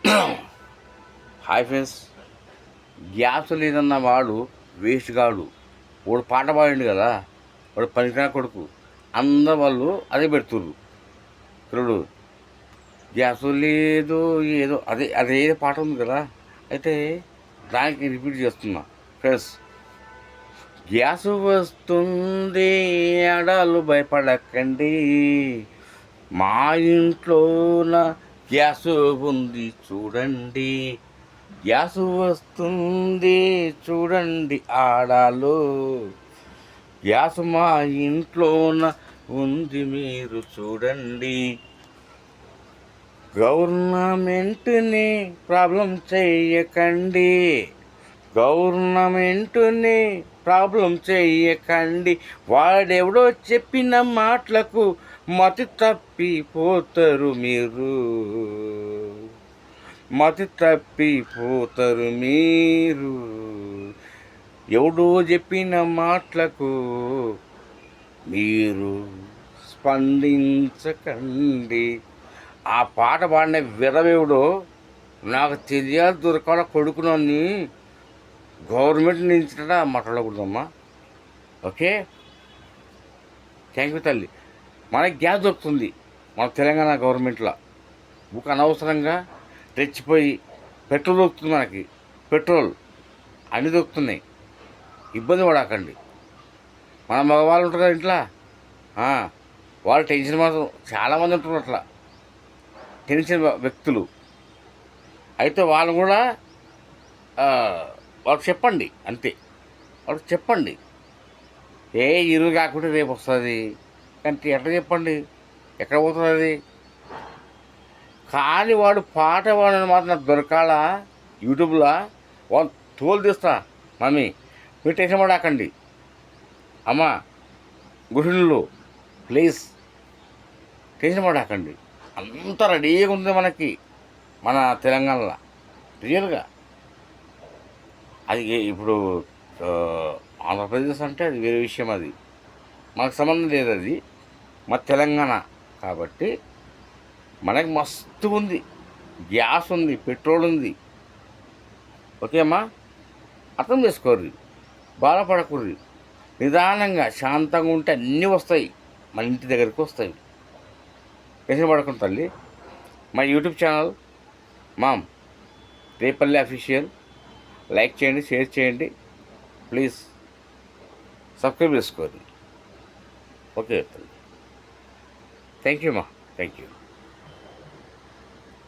Hi friends, gas లేదన్న వాడు waste గాడు. వాడు పాట పాడిండు కదా, వాడు పనికిరా కొడుకు. అందరు వాళ్ళు అదే పెడుతుర్రు. చూడు, గ్యాస్ లేదు ఏదో అదే పాట ఉంది కదా. అయితే దానికి రిపీట్ చేస్తున్నా ఫ్రెండ్స్. గ్యాస్ వస్తుంది, ఆడాలు భయపడకండి, మా ఇంట్లోన గ్యాస్ ఉంది చూడండి. గ్యాస్ వస్తుంది చూడండి ఆడాలో, గ్యాస్ మా ఇంట్లోన ఉంది మీరు చూడండి. గవర్నమెంట్ని ప్రాబ్లం చెయ్యకండి, గవర్నమెంట్ని ప్రాబ్లం చెయ్యకండి. వాడెవడో చెప్పిన మాటలకు మతి తప్పిపోతారు మీరు, మతి తప్పిపోతారు మీరు. ఎవడో చెప్పిన మాటలకు మీరు స్పందించకండి. ఆ పాట పాడిన విరవేవుడో నాకు తెలియాలి, దొరకాల కొడుకునని గవర్నమెంట్ నుంచి మాట్లాడకూడదమ్మా. ఓకే, థ్యాంక్ యూ తల్లి. మనకి గ్యాస్ దొరుకుతుంది మన తెలంగాణ గవర్నమెంట్లో. బుక్ అనవసరంగా తెచ్చిపోయి పెట్రోల్ దొరుకుతుంది, మనకి పెట్రోల్ అన్నీ దొరుకుతున్నాయి. ఇబ్బంది పడకండి. మన మగవాళ్ళు ఉంటారు ఇంట్లో, వాళ్ళు టెన్షన్ మాత్రం చాలామంది ఉంటారు అట్లా టెన్షన్ వ్యక్తులు. అయితే వాళ్ళు కూడా వాళ్ళకి చెప్పండి, అంతే. వాళ్ళకి చెప్పండి, ఈరోజు కాకుండా రేపు వస్తుంది కానీ ఎట్లా చెప్పండి, ఎక్కడ పోతుంది అది. కానీ వాడు పాట వాడిని మాత్రం నాకు దొరకాలా యూట్యూబ్లో, వాళ్ళు తోలు తీస్తా. మమ్మీ మీరు టెన్షన్ పడకండి, అమ్మ గృహిణులు ప్లీజ్ టెన్షన్ పడకండి. అంత రెడీగా ఉంది మనకి మన తెలంగాణలో రియల్గా. అది ఇప్పుడు ఆంధ్రప్రదేశ్ అంటే అది వేరే విషయం, అది మనకు సంబంధం లేదు. అది మన తెలంగాణ కాబట్టి మనకి మస్తు ఉంది, గ్యాస్ ఉంది, పెట్రోల్ ఉంది. ఓకే అమ్మా, అర్థం చేసుకోర్రి, బాధపడకూర్రి. నిదానంగా శాంతంగా ఉంటే అన్నీ వస్తాయి, మన ఇంటి దగ్గరికి వస్తాయి. టెన్షన్ పడకుండా తల్లి. మా YouTube channel ma'am Repalle official, like చేయండి, షేర్ చేయండి, ప్లీజ్ సబ్స్క్రైబ్ చేసుకోండి. ఓకే తల్లి, థ్యాంక్ యూ మా, థ్యాంక్ యూ.